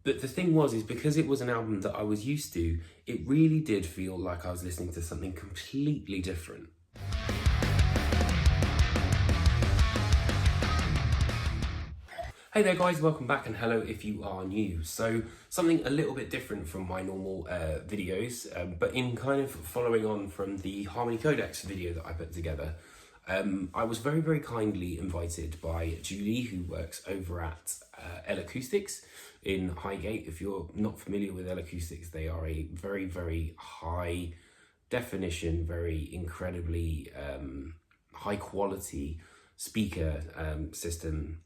But the thing was, is because it was an album that I was used to, it really did feel like I was listening to something completely different. Hey there guys, welcome back, and hello if you are new. So something a little bit different from my normal videos, but in kind of following on from the Harmony Codex video that I put together. I was very, very kindly invited by Julie, who works over at L Acoustics in Highgate. If you're not familiar with L Acoustics, they are a very, very high definition, very incredibly high quality speaker system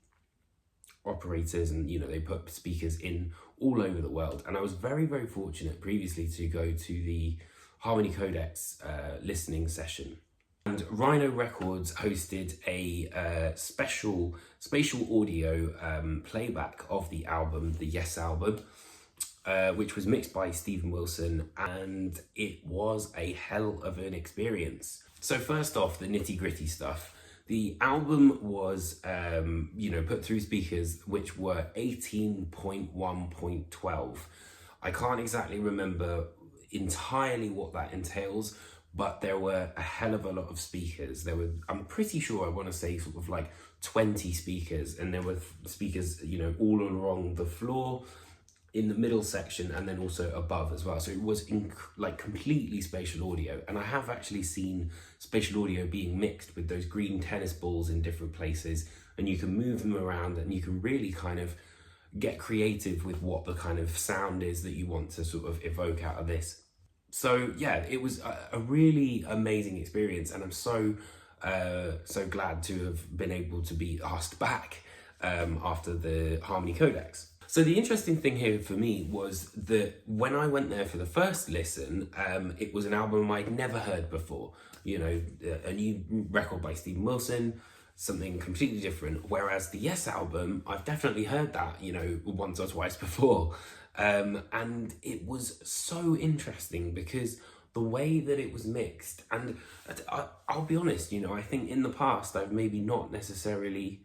operators, and they put speakers in all over the world. And I was very, very fortunate previously to go to the Harmony Codex listening session. And Rhino Records hosted a spatial audio playback of the album, the Yes album, which was mixed by Stephen Wilson, and it was a hell of an experience. So first off, the nitty gritty stuff. The album was, put through speakers which were 18.1.12. I can't exactly remember entirely what that entails, but there were a hell of a lot of speakers. I'm pretty sure, I want to say sort of like 20 speakers, and there were speakers, all along the floor, in the middle section, and then also above as well. So it was completely spatial audio. And I have actually seen spatial audio being mixed with those green tennis balls in different places, and you can move them around, and you can really kind of get creative with what the kind of sound is that you want to sort of evoke out of this. So yeah, it was a really amazing experience, and I'm so glad to have been able to be asked back after the Harmony Codex. So the interesting thing here for me was that when I went there for the first listen, it was an album I'd never heard before. A new record by Stephen Wilson, something completely different. Whereas the Yes album, I've definitely heard that, once or twice before. And it was so interesting because the way that it was mixed, and I'll be honest, I think in the past I've maybe not necessarily,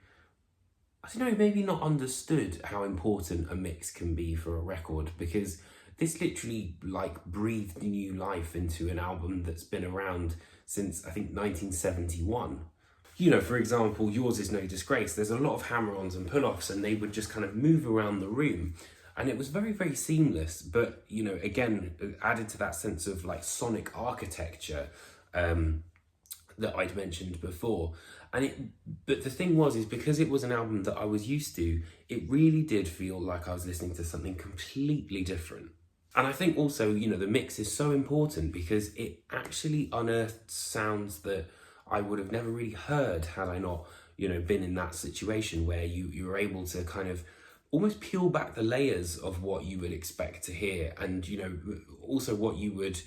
maybe not understood how important a mix can be for a record, because this literally breathed new life into an album that's been around since I think 1971. For example, Yours Is No Disgrace, there's a lot of hammer-ons and pull-offs, and they would just kind of move around the room. And it was very, very seamless, but, again, added to that sense of sonic architecture that I'd mentioned before. But the thing was, is because it was an album that I was used to, it really did feel like I was listening to something completely different. And I think also, the mix is so important because it actually unearthed sounds that I would have never really heard had I not, been in that situation where you were able to kind of almost peel back the layers of what you would expect to hear, and, also what you would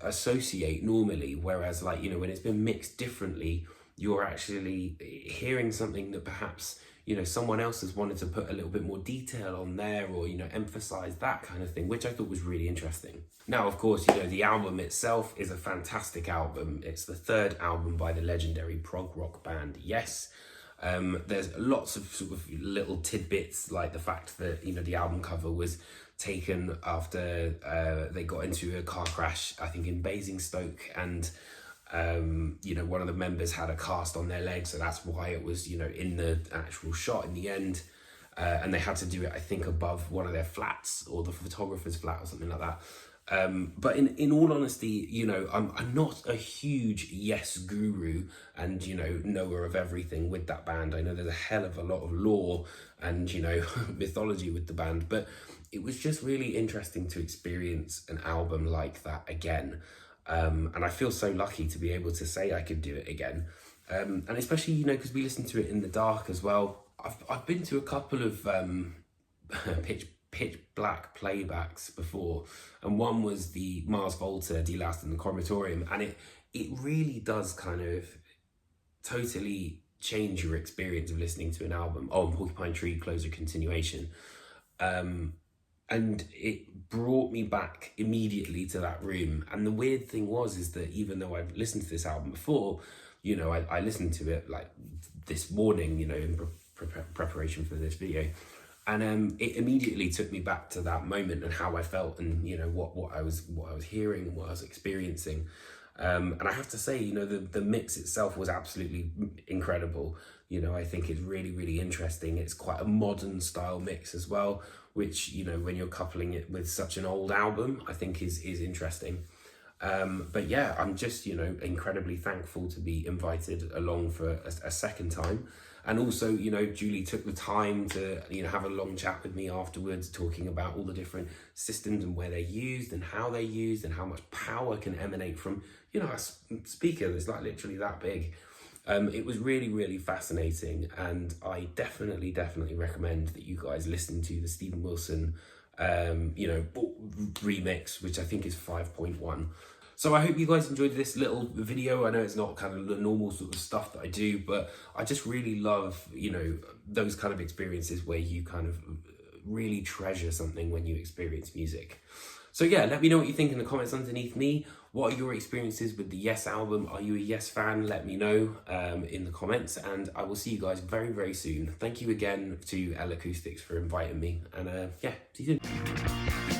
associate normally. Whereas when it's been mixed differently, you're actually hearing something that perhaps, someone else has wanted to put a little bit more detail on there, or, emphasize that kind of thing, which I thought was really interesting. Now, of course, the album itself is a fantastic album. It's the third album by the legendary prog rock band Yes. There's lots of sort of little tidbits, like the fact that, the album cover was taken after they got into a car crash, I think in Basingstoke, and one of the members had a cast on their leg, so that's why it was, in the actual shot in the end. And they had to do it, I think, above one of their flats, or the photographer's flat or something like that. But in all honesty, I'm not a huge Yes guru and, knower of everything with that band. I know there's a hell of a lot of lore and, mythology with the band, but it was just really interesting to experience an album like that again. And I feel so lucky to be able to say I could do it again. And especially, because we listened to it in the dark as well. I've been to a couple of pitch black playbacks before, and one was the Mars Volta, Die Last in the Crematorium, and it really does kind of totally change your experience of listening to an album. And Porcupine Tree, Closer Continuation. And it brought me back immediately to that room. And the weird thing is that even though I've listened to this album before, I listened to it this morning, in preparation for this video. And it immediately took me back to that moment and how I felt, and you know what I was hearing and what I was experiencing. And I have to say, you know, the mix itself was absolutely incredible. You know, I think it's really, really interesting. It's quite a modern style mix as well, which, you know, when you're coupling it with such an old album, I think is interesting. But yeah, I'm just, you know, incredibly thankful to be invited along for a second time. And also, you know, Julie took the time to, you know, have a long chat with me afterwards, talking about all the different systems and where they're used and how they're used and how much power can emanate from, you know, a speaker that's like literally that big. It was really, really fascinating. And I definitely recommend that you guys listen to the Stephen Wilson, you know, remix, which I think is 5.1. So I hope you guys enjoyed this little video. I know it's not kind of the normal sort of stuff that I do, but I just really love, you know, those kind of experiences where you kind of really treasure something when you experience music. So yeah, let me know what you think in the comments underneath me. What are your experiences with the Yes album? Are you a Yes fan? Let me know in the comments, and I will see you guys very, very soon. Thank you again to L Acoustics for inviting me, and yeah, see you soon.